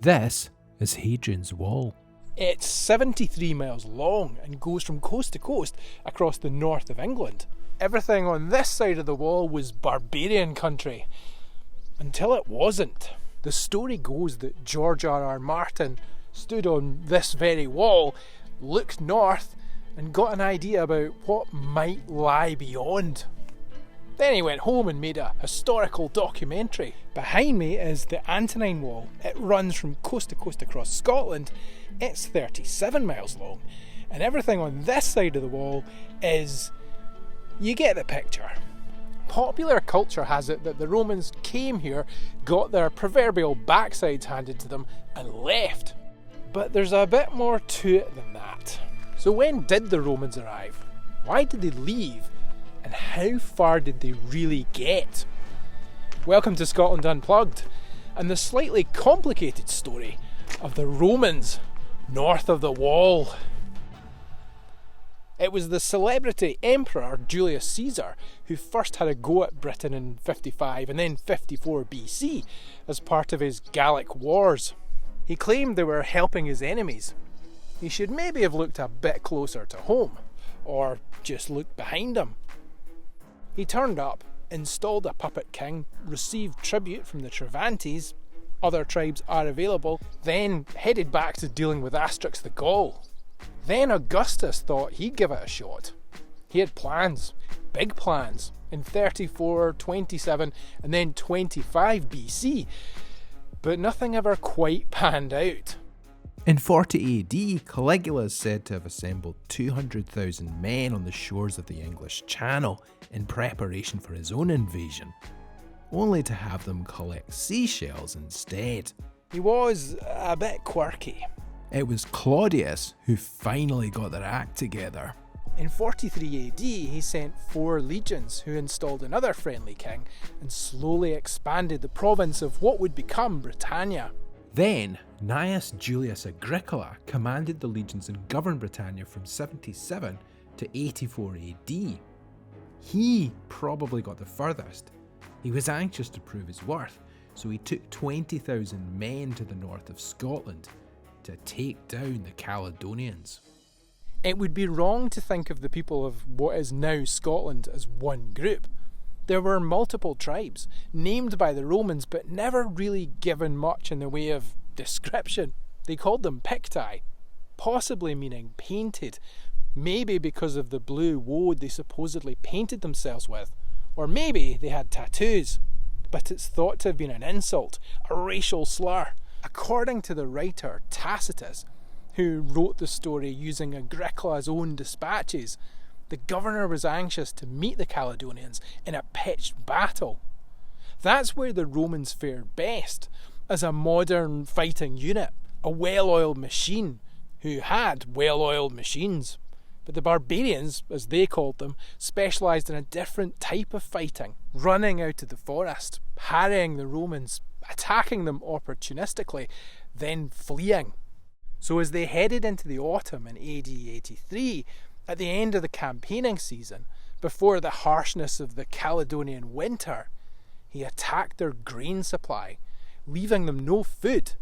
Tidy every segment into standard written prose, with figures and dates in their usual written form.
This is Hadrian's Wall. It's 73 miles long and goes from coast to coast across the north of England. Everything on this side of the wall was barbarian country. Until it wasn't. The story goes that George R.R. Martin stood on this very wall, looked north, and got an idea about what might lie beyond. Then he went home and made a historical documentary. Behind me is the Antonine Wall. It runs from coast to coast across Scotland. It's 37 miles long. And everything on this side of the wall is... you get the picture. Popular culture has it that the Romans came here, got their proverbial backsides handed to them, and left. But there's a bit more to it than that. So when did the Romans arrive? Why did they leave? And how far did they really get? Welcome to Scotland Unplugged, and the slightly complicated story of the Romans north of the Wall. It was the celebrity emperor Julius Caesar who first had a go at Britain in 55 and then 54 BC as part of his Gallic Wars. He claimed they were helping his enemies. He should maybe have looked a bit closer to home, or just looked behind him. He turned up, installed a puppet king, received tribute from the Travantes, other tribes are available, then headed back to dealing with Asterix the Gaul. Then Augustus thought he'd give it a shot. He had plans, big plans, in 34, 27 and then 25 BC, but nothing ever quite panned out. In 40 AD, Caligula is said to have assembled 200,000 men on the shores of the English Channel in preparation for his own invasion, only to have them collect seashells instead. He was a bit quirky. It was Claudius who finally got their act together. In 43 AD, he sent 4 legions who installed another friendly king and slowly expanded the province of what would become Britannia. Then, Gnaeus Julius Agricola commanded the legions and governed Britannia from 77 to 84 AD. He probably got the furthest. He was anxious to prove his worth, so he took 20,000 men to the north of Scotland to take down the Caledonians. It would be wrong to think of the people of what is now Scotland as one group. There were multiple tribes, named by the Romans but never really given much in the way of description. They called them Picti, possibly meaning painted, maybe because of the blue woad they supposedly painted themselves with, or maybe they had tattoos. But it's thought to have been an insult, a racial slur. According to the writer Tacitus, who wrote the story using Agricola's own dispatches, the governor was anxious to meet the Caledonians in a pitched battle. That's where the Romans fared best, as a modern fighting unit, a well-oiled machine, who had well-oiled machines. But the barbarians, as they called them, specialised in a different type of fighting, running out of the forest, harrying the Romans, attacking them opportunistically, then fleeing. So as they headed into the autumn in AD 83, at the end of the campaigning season, before the harshness of the Caledonian winter, he attacked their grain supply, leaving them no food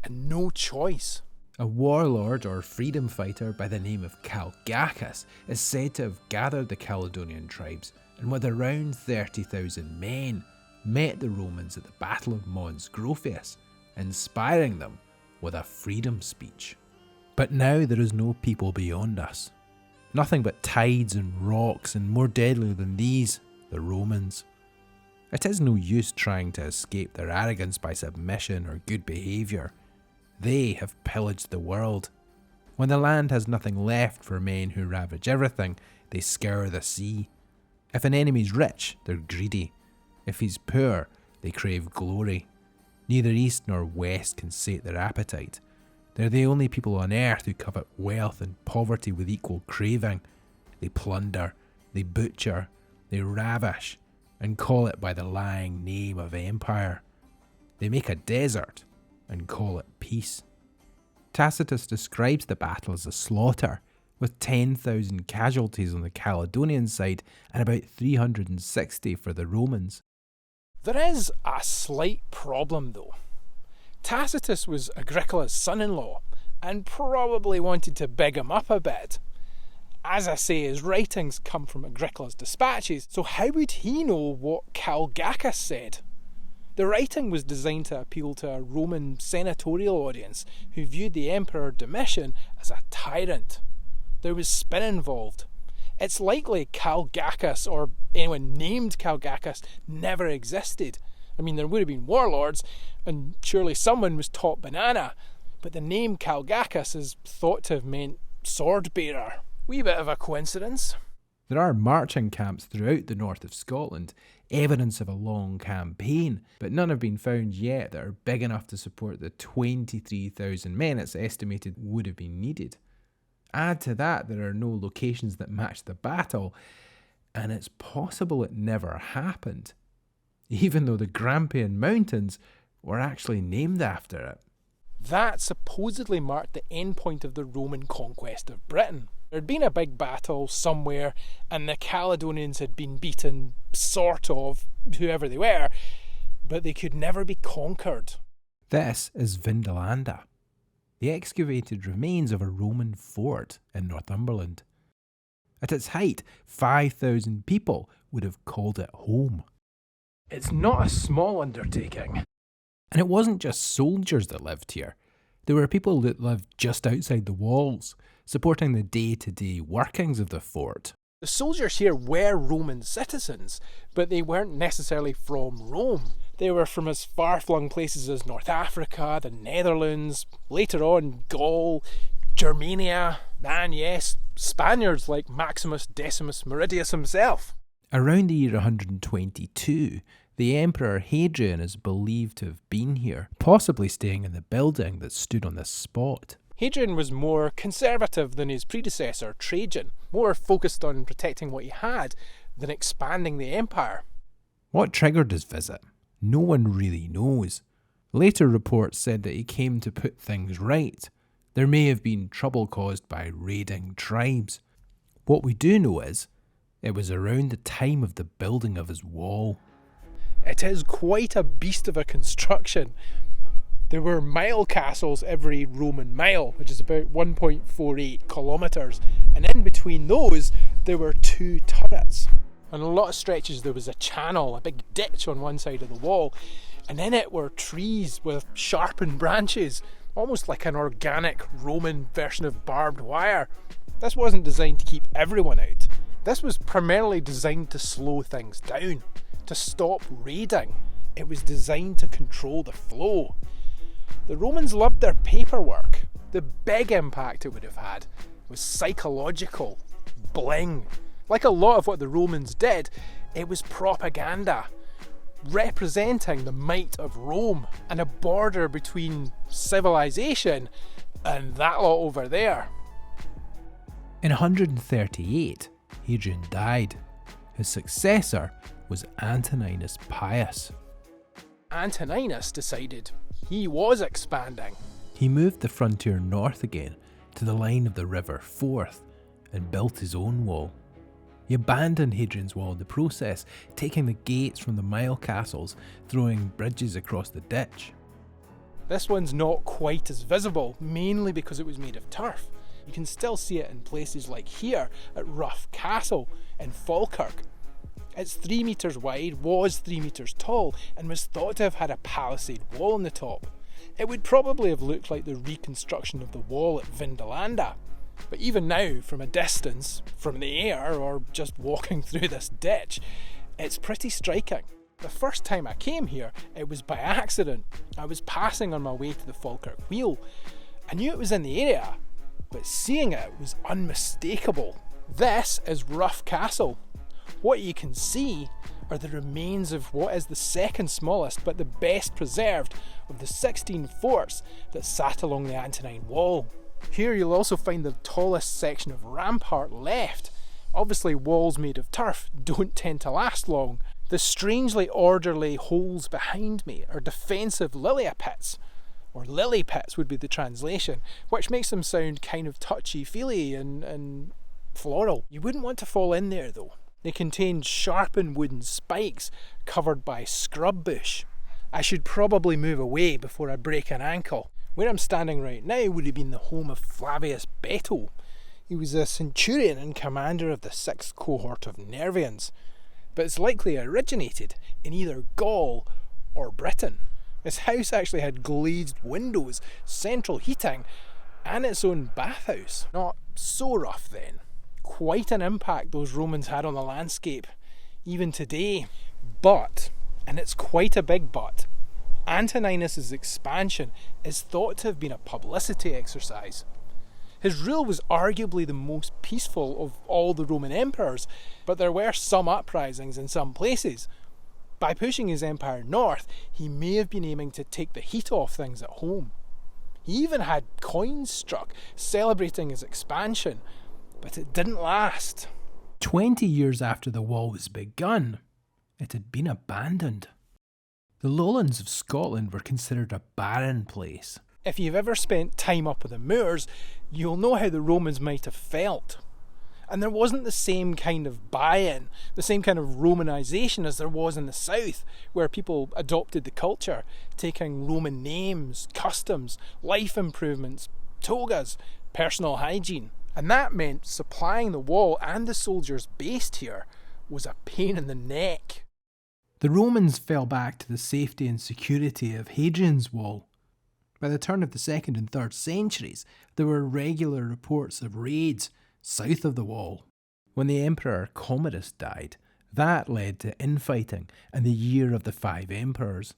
and no choice. A warlord or freedom fighter by the name of Calgacus is said to have gathered the Caledonian tribes and with around 30,000 men met the Romans at the Battle of Mons Grauphius, inspiring them with a freedom speech. But now there is no people beyond us. Nothing but tides and rocks, and more deadly than these, the Romans. It is no use trying to escape their arrogance by submission or good behaviour. They have pillaged the world. When the land has nothing left for men who ravage everything, they scour the sea. If an enemy's rich, they're greedy. If he's poor, they crave glory. Neither east nor west can sate their appetite. They're the only people on earth who covet wealth and poverty with equal craving. They plunder, they butcher, they ravish, and call it by the lying name of empire. They make a desert and call it peace. Tacitus describes the battle as a slaughter, with 10,000 casualties on the Caledonian side and about 360 for the Romans. There is a slight problem though. Tacitus was Agricola's son-in-law and probably wanted to big him up a bit. As I say, his writings come from Agricola's dispatches, so how would he know what Caledonians said? The writing was designed to appeal to a Roman senatorial audience who viewed the Emperor Domitian as a tyrant. There was spin involved. It's likely Caledonians, or anyone named Caledonians, never existed. I mean, there would have been warlords, and surely someone was top banana, but the name Caledonians is thought to have meant sword bearer. Wee bit of a coincidence. There are marching camps throughout the north of Scotland, evidence of a long campaign, but none have been found yet that are big enough to support the 23,000 men it's estimated would have been needed. Add to that, there are no locations that match the battle, and it's possible it never happened, even though the Grampian Mountains were actually named after it. That supposedly marked the end point of the Roman conquest of Britain. There had been a big battle somewhere, and the Caledonians had been beaten, sort of, whoever they were, but they could never be conquered. This is Vindolanda, the excavated remains of a Roman fort in Northumberland. At its height, 5,000 people would have called it home. It's not a small undertaking. And it wasn't just soldiers that lived here. There were people that lived just outside the walls, supporting the day-to-day workings of the fort. The soldiers here were Roman citizens, but they weren't necessarily from Rome. They were from as far-flung places as North Africa, the Netherlands, later on Gaul, Germania, and yes, Spaniards like Maximus Decimus Meridius himself. Around the year 122, the Emperor Hadrian is believed to have been here, possibly staying in the building that stood on this spot. Hadrian was more conservative than his predecessor, Trajan, more focused on protecting what he had than expanding the empire. What triggered his visit? No one really knows. Later reports said that he came to put things right. There may have been trouble caused by raiding tribes. What we do know is, it was around the time of the building of his wall. It is quite a beast of a construction. There were mile castles every Roman mile, which is about 1.48 kilometres, and in between those there were 2 turrets. On a lot of stretches there was a channel, a big ditch on one side of the wall, and in it were trees with sharpened branches, almost like an organic Roman version of barbed wire. This wasn't designed to keep everyone out. This was primarily designed to slow things down, to stop raiding. It was designed to control the flow. The Romans loved their paperwork. The big impact it would have had was psychological, bling. Like a lot of what the Romans did, it was propaganda, representing the might of Rome and a border between civilization and that lot over there. In 138, Hadrian died. His successor was Antoninus Pius. Antoninus decided he was expanding. He moved the frontier north again to the line of the river Forth and built his own wall. He abandoned Hadrian's Wall in the process, taking the gates from the mile castles, throwing bridges across the ditch. This one's not quite as visible, mainly because it was made of turf. You can still see it in places like here at Rough Castle in Falkirk. It's 3 metres wide, was 3 metres tall, and was thought to have had a palisade wall on the top. It would probably have looked like the reconstruction of the wall at Vindolanda. But even now, from a distance, from the air, or just walking through this ditch, it's pretty striking. The first time I came here, it was by accident. I was passing on my way to the Falkirk Wheel. I knew it was in the area, but seeing it was unmistakable. This is Rough Castle. What you can see are the remains of what is the second smallest but the best preserved of the 16 forts that sat along the Antonine Wall. Here you'll also find the tallest section of rampart left. Obviously walls made of turf don't tend to last long. The strangely orderly holes behind me are defensive lilia pits, or lily pits would be the translation, which makes them sound kind of touchy-feely and floral. You wouldn't want to fall in there though. They contained sharpened wooden spikes covered by scrub bush. I should probably move away before I break an ankle. Where I'm standing right now would have been the home of Flavius Beto. He was a centurion and commander of the 6th cohort of Nervians, but it's likely originated in either Gaul or Britain. His house actually had glazed windows, central heating, and its own bathhouse. Not so rough then. Quite an impact those Romans had on the landscape, even today. But, and it's quite a big but, Antoninus' expansion is thought to have been a publicity exercise. His rule was arguably the most peaceful of all the Roman emperors, but there were some uprisings in some places. By pushing his empire north, he may have been aiming to take the heat off things at home. He even had coins struck, celebrating his expansion, but it didn't last. 20 years after the wall was begun, it had been abandoned. The lowlands of Scotland were considered a barren place. If you've ever spent time up in the moors, you'll know how the Romans might have felt. And there wasn't the same kind of buy-in, the same kind of Romanisation as there was in the south, where people adopted the culture, taking Roman names, customs, life improvements, togas, personal hygiene. And that meant supplying the wall and the soldiers based here was a pain in the neck. The Romans fell back to the safety and security of Hadrian's Wall. By the turn of the 2nd and 3rd centuries, there were regular reports of raids south of the wall. When the Emperor Commodus died, that led to infighting and the Year of the 5 Emperors.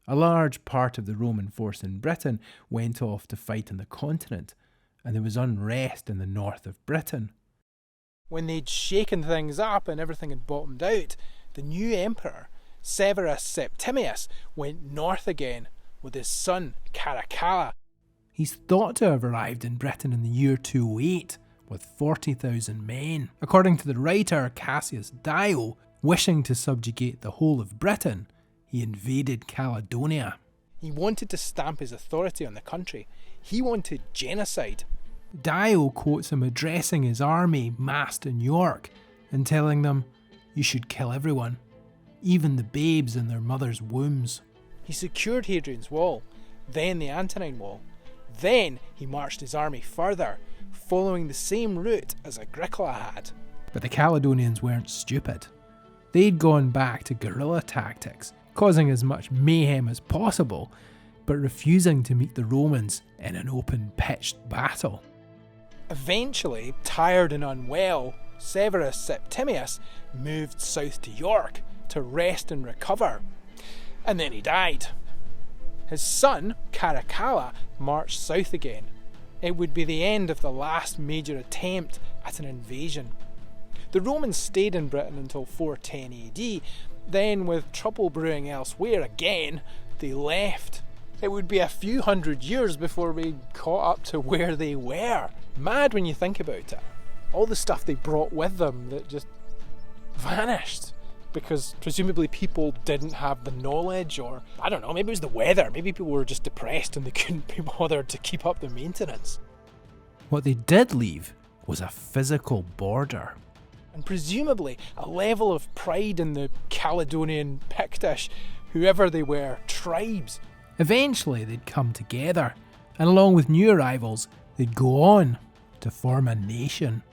A large part of the Roman force in Britain went off to fight on the continent, and there was unrest in the north of Britain. When they'd shaken things up and everything had bottomed out, the new emperor, Severus Septimius, went north again with his son Karakawa. He's thought to have arrived in Britain in the year 208 with 40,000 men. According to the writer Cassius Dio, wishing to subjugate the whole of Britain, he invaded Caledonia. He wanted to stamp his authority on the country. He wanted genocide. Dio quotes him addressing his army massed in York and telling them, "You should kill everyone, even the babes in their mothers' wombs." He secured Hadrian's Wall, then the Antonine Wall. Then he marched his army further, following the same route as Agricola had. But the Caledonians weren't stupid. They'd gone back to guerrilla tactics, causing as much mayhem as possible, but refusing to meet the Romans in an open pitched battle. Eventually, tired and unwell, Severus Septimius moved south to York to rest and recover. And then he died. His son, Karakawa, marched south again. It would be the end of the last major attempt at an invasion. The Romans stayed in Britain until 410 AD, then with trouble brewing elsewhere again, they left. It would be a few hundred years before we caught up to where they were. Mad when you think about it. All the stuff they brought with them that just vanished. Because presumably people didn't have the knowledge, or I don't know, maybe it was the weather, maybe people were just depressed and they couldn't be bothered to keep up the maintenance. What they did leave was a physical border. And presumably a level of pride in the Caledonian, Pictish, whoever they were, tribes. Eventually they'd come together, and along with new arrivals, they'd go on to form a nation.